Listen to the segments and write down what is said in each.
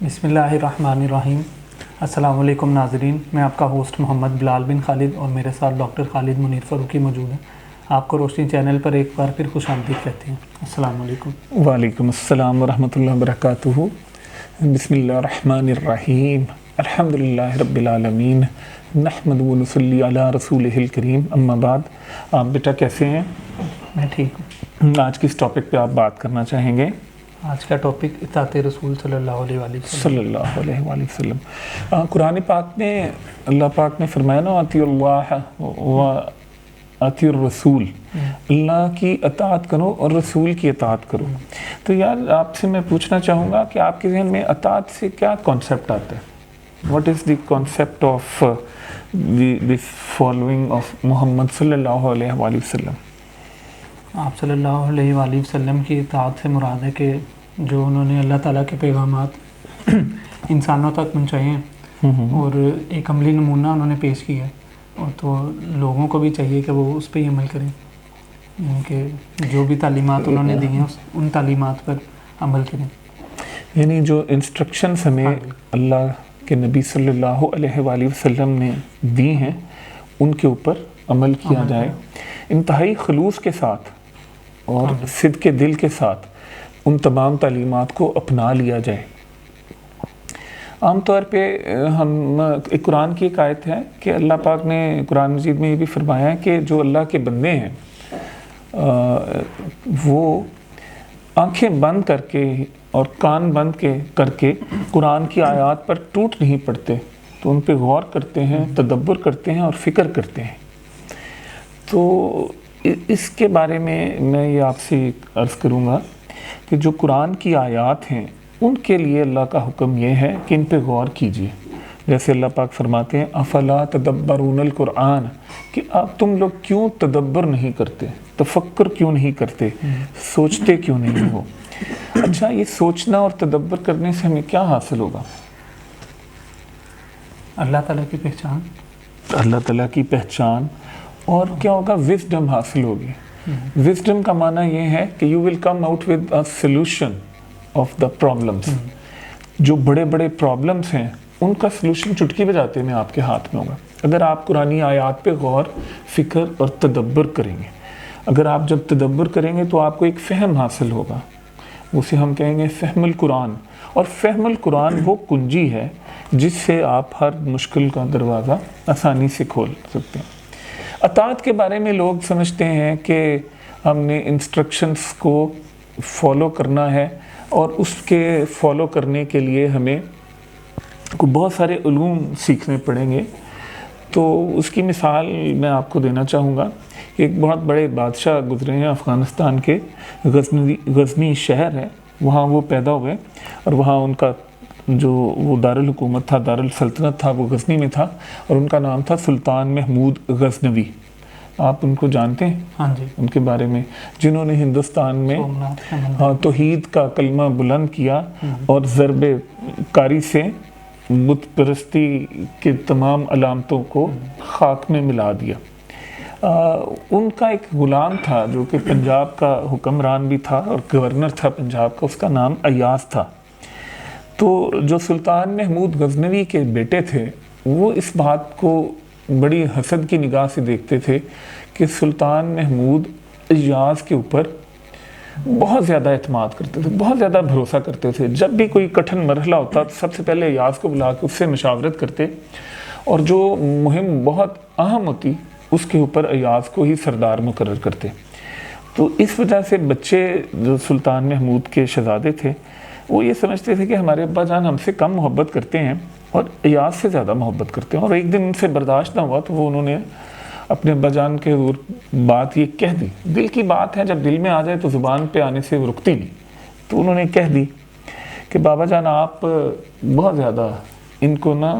بسم اللہ الرحمن الرحیم۔ السلام علیکم ناظرین، میں آپ کا ہوسٹ محمد بلال بن خالد اور میرے ساتھ ڈاکٹر خالد منیر فاروقی موجود ہیں۔ آپ کو روشنی چینل پر ایک بار پھر خوش آمدید کہتے ہیں۔ السلام علیکم۔ وعلیکم السلام ورحمۃ اللہ وبرکاتہ۔ بسم اللہ الرحمن الرحیم، الحمد للہ رب العالمین، نحمد و نصلی علی رسولہ الکریم، اما بعد۔ آپ بیٹا کیسے ہیں؟ میں ٹھیک ہوں۔ آج کس ٹاپک پہ آپ بات کرنا چاہیں گے؟ آج کا ٹاپک اطاعت رسول صلی اللہ علیہ وسلم۔ صلی اللہ علیہ وآلہ وسلم۔ قرآن پاک میں اللہ پاک نے فرمایا نا اطیعوا اللہ و اطیعوا الرسول، اللہ کی اطاعت کرو اور رسول کی اطاعت کرو۔ تو یار آپ سے میں پوچھنا چاہوں گا کہ آپ کے ذہن میں اطاعت سے کیا کانسیپٹ آتا ہے؟ What is the concept of the following of Muhammad صلی اللہ علیہ وآلہ وسلم؟ آپ صلی اللہ علیہ وآلہ وسلم کی اطاعت سے مراد ہے کہ جو انہوں نے اللہ تعالیٰ کے پیغامات انسانوں تک پہنچائے ہیں اور ایک عملی نمونہ انہوں نے پیش کیا ہے، اور تو لوگوں کو بھی چاہیے کہ وہ اس پہ ہی عمل کریں، کہ جو بھی تعلیمات انہوں نے دی ہیں ان تعلیمات پر عمل کریں۔ یعنی جو انسٹرکشنز ہمیں اللہ کے نبی صلی اللہ علیہ وآلہ وسلم نے دی ہیں ان کے اوپر عمل کیا جائے، انتہائی خلوص کے ساتھ اور صدق دل کے ساتھ ان تمام تعلیمات کو اپنا لیا جائے۔ عام طور پہ ہم ایک قرآن کی ایک آیت ہے کہ اللہ پاک نے قرآن مجید میں یہ بھی فرمایا ہے کہ جو اللہ کے بندے ہیں وہ آنکھیں بند کر کے اور کان بند کر کے قرآن کی آیات پر ٹوٹ نہیں پڑتے، تو ان پہ غور کرتے ہیں، تدبر کرتے ہیں اور فکر کرتے ہیں۔ تو اس کے بارے میں یہ آپ سے عرض کروں گا کہ جو قرآن کی آیات ہیں ان کے لیے اللہ کا حکم یہ ہے کہ ان پہ غور کیجیے۔ جیسے اللہ پاک فرماتے ہیں افلا تدبرون القرآن، کہ آپ تم لوگ کیوں تدبر نہیں کرتے، تفکر کیوں نہیں کرتے، سوچتے کیوں نہیں ہو؟ اچھا، یہ سوچنا اور تدبر کرنے سے ہمیں کیا حاصل ہوگا؟ اللہ تعالیٰ کی پہچان، اللہ تعالیٰ کی پہچان، اور کیا ہوگا؟ وزڈم حاصل ہوگی۔ وزڈم کا معنی یہ ہے کہ you will come out with a solution of the problems. جو بڑے بڑے پرابلمس ہیں ان کا سلوشن چٹکی بجاتے میں آپ کے ہاتھ میں ہوگا، اگر آپ قرآنی آیات پہ غور فکر اور تدبر کریں گے۔ اگر آپ جب تدبر کریں گے تو آپ کو ایک فہم حاصل ہوگا، اسے ہم کہیں گے فہم القرآن۔ اور فہم القرآن وہ کنجی ہے جس سے آپ ہر مشکل کا دروازہ آسانی سے کھول سکتے ہیں۔ اطاعت کے بارے میں لوگ سمجھتے ہیں کہ ہم نے انسٹرکشنز کو فالو کرنا ہے، اور اس کے فالو کرنے کے لیے ہمیں بہت سارے علوم سیکھنے پڑیں گے۔ تو اس کی مثال میں آپ کو دینا چاہوں گا کہ ایک بہت بڑے بادشاہ گزرے ہیں افغانستان کے، غزنی شہر ہے، وہاں وہ پیدا ہوئے، اور وہاں ان کا جو وہ دارالحکومت تھا، دارالسلطنت تھا، وہ غزنی میں تھا، اور ان کا نام تھا سلطان محمود غزنوی۔ آپ ان کو جانتے ہیں؟ ہاں جی، ان کے بارے میں، جنہوں نے ہندوستان میں توحید کا کلمہ بلند کیا اور ضرب کاری سے بت پرستی کے تمام علامتوں کو خاک میں ملا دیا۔ ان کا ایک غلام تھا جو کہ پنجاب کا حکمران بھی تھا اور گورنر تھا پنجاب کا، اس کا نام ایاز تھا۔ تو جو سلطان محمود غزنوی کے بیٹے تھے وہ اس بات کو بڑی حسد کی نگاہ سے دیکھتے تھے کہ سلطان محمود ایاز کے اوپر بہت زیادہ اعتماد کرتے تھے، بہت زیادہ بھروسہ کرتے تھے۔ جب بھی کوئی کٹھن مرحلہ ہوتا تو سب سے پہلے ایاز کو بلا کے اس سے مشاورت کرتے، اور جو مہم بہت اہم ہوتی اس کے اوپر ایاز کو ہی سردار مقرر کرتے۔ تو اس وجہ سے بچے جو سلطان محمود کے شہزادے تھے وہ یہ سمجھتے تھے کہ ہمارے ابا جان ہم سے کم محبت کرتے ہیں اور ایاز سے زیادہ محبت کرتے ہیں، اور ایک دن ان سے برداشت نہ ہوا تو وہ انہوں نے اپنے ابا جان کے حضور بات یہ کہہ دی۔ دل کی بات ہے، جب دل میں آ جائے تو زبان پہ آنے سے وہ رکتی نہیں، تو انہوں نے کہہ دی کہ بابا جان آپ بہت زیادہ ان کو نا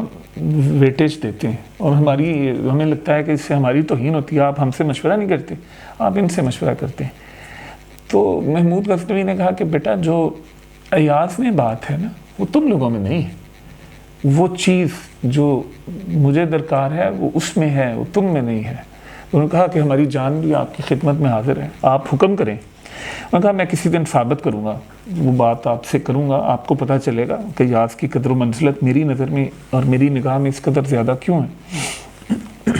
ویٹیج دیتے ہیں، اور ہمیں لگتا ہے کہ اس سے ہماری توہین ہوتی ہے، آپ ہم سے مشورہ نہیں کرتے، آپ ان سے مشورہ کرتے ہیں۔ تو محمود غزنوی نے کہا کہ بیٹا جو ایاز میں بات ہے نا وہ تم لوگوں میں نہیں ہے، وہ چیز جو مجھے درکار ہے وہ اس میں ہے، وہ تم میں نہیں ہے۔ انہوں نے کہا کہ ہماری جان بھی آپ کی خدمت میں حاضر ہے، آپ حکم کریں۔ میں کہا میں کسی دن ثابت کروں گا، وہ بات آپ سے کروں گا، آپ کو پتہ چلے گا کہ یاس کی قدر و منزلت میری نظر میں اور میری نگاہ میں اس قدر زیادہ کیوں ہے۔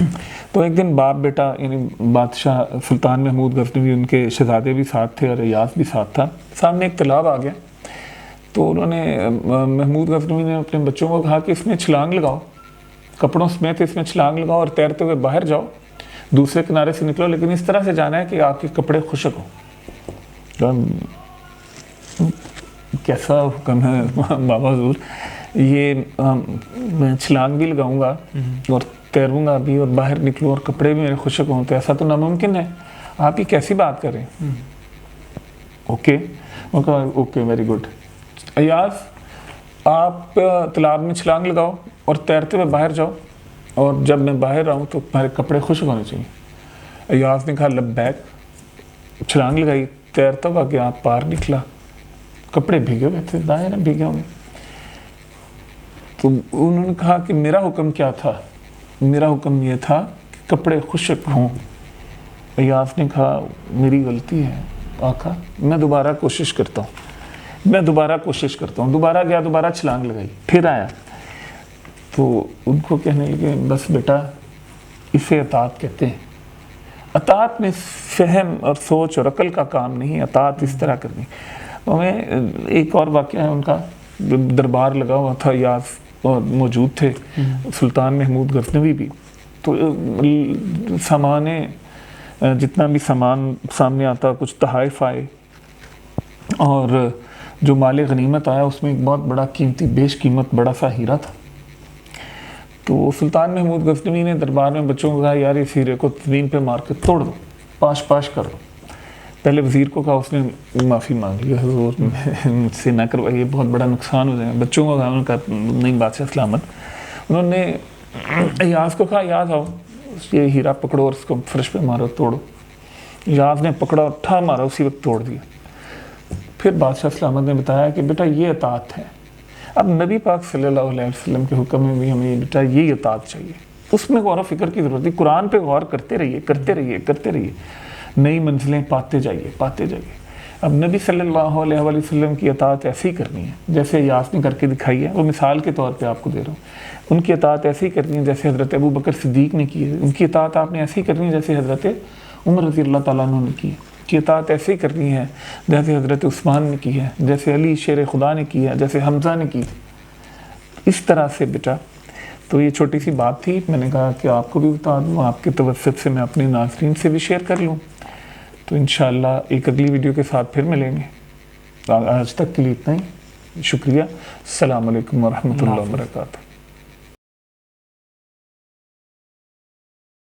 تو ایک دن باپ بیٹا یعنی بادشاہ سلطان محمود غزنوی، ان کے شہزادے بھی ساتھ تھے اور ایاز بھی ساتھ تھا، سامنے ایک تالاب آ گیا۔ تو انہوں نے محمود غزنوی نے اپنے بچوں کو کہا کہ اس میں چھلانگ لگاؤ، کپڑوں سمیت اس میں چھلانگ لگاؤ اور تیرتے ہوئے باہر جاؤ، دوسرے کنارے سے نکلو، لیکن اس طرح سے جانا ہے کہ آپ کے کپڑے خشک ہوں۔ کیسا حکم ہے بابا حضور، یہ میں چھلانگ بھی لگاؤں گا اور تیروں گا بھی اور باہر نکلوں اور کپڑے بھی میرے خشک ہوں، تو ایسا تو ناممکن ہے، آپ یہ کیسی بات کر رہے ہیں؟ اوکے، وہ کہا اوکے ویری گڈ، ایاز آپ تالاب میں چھلانگ لگاؤ اور تیرتے ہوئے باہر جاؤ، اور جب میں باہر آؤں تو تمہارے کپڑے خشک ہونے چاہیے۔ ایاز نے کہا لبیک، چھلانگ لگائی، تیرتا ہوا گیا، پار نکلا، کپڑے بھیگے ہوئے تھے، ظاہر ہے بھیگے ہوں گے۔ تو انہوں نے کہا کہ میرا حکم کیا تھا؟ میرا حکم یہ تھا کہ کپڑے خشک ہوں۔ ایاز نے کہا میری غلطی ہے آقا، میں دوبارہ کوشش کرتا ہوں، دوبارہ گیا، دوبارہ چھلانگ لگائی، پھر آیا۔ تو ان کو کہنے لگے بس بیٹا اسے اطاعت کہتے ہیں، اطاعت میں فہم اور سوچ اور عقل کا کام نہیں، اطاعت اس طرح کرنی۔ ہمیں ایک اور واقعہ ہے ان کا، دربار لگا ہوا تھا، ایاز اور موجود تھے، سلطان محمود غزنوی بھی، تو سامان جتنا بھی سامان سامنے آتا، کچھ تحائف آئے اور جو مال غنیمت آیا اس میں ایک بہت بڑا قیمتی بیش قیمت بڑا سا ہیرا تھا۔ تو سلطان محمود غزنوی نے دربار میں بچوں کو کہا یار اس ہیرے کو زمین پہ مار کے توڑ دو، پاش پاش کر دو۔ پہلے وزیر کو کہا، اس نے معافی مانگ لی، حضور مجھ سے نہ کروائیے، بہت بڑا نقصان ہو جائے گا۔ بچوں کو کہا، انہوں نے کہا نہیں بادشاہ سلامت۔ انہوں نے ایاز کو کہا ایاز آؤ، یہ ہیرا پکڑو اور اس کو فرش پہ مارو، توڑو۔ ایاز نے پکڑا اور ٹھا مارا، اسی وقت توڑ دیا۔ پھر بادشاہ سلامت نے بتایا کہ بیٹا یہ اطاعت ہے۔ اب نبی پاک صلی اللہ علیہ وسلم کے حکم میں بھی ہمیں بیٹا یہ اطاعت چاہیے، اس میں غور و فکر کی ضرورت ہے۔ قرآن پہ غور کرتے رہیے، نئی منزلیں پاتے جائیے۔ اب نبی صلی اللہ علیہ وسلم کی اطاعت ایسی کرنی ہے جیسے ایاز نے کر کے دکھائی ہے، وہ مثال کے طور پہ آپ کو دے رہا ہوں۔ ان کی اطاعت ایسی کرنی ہے جیسے حضرت ابو بکر صدیق نے کی ہے، ان کی اطاعت آپ نے ایسی کرنی ہے جیسے حضرت عمر رضی اللہ تعالیٰ عنہ نے کی ہے، کی اطاعت ایسی کرنی ہے جیسے حضرت عثمان نے کی ہے، جیسے علی شیر خدا نے کی ہے، جیسے حمزہ نے کی، اس طرح سے بیٹا۔ تو یہ چھوٹی سی بات تھی، میں نے کہا کہ آپ کو بھی بتا دوں، آپ کے توسط سے میں اپنے ناظرین سے بھی شیئر کر لوں۔ تو انشاءاللہ ایک اگلی ویڈیو کے ساتھ پھر ملیں گے۔ آج تک کے لیے اتنا ہی، شکریہ۔ السلام علیکم ورحمۃ اللہ وبرکاتہ۔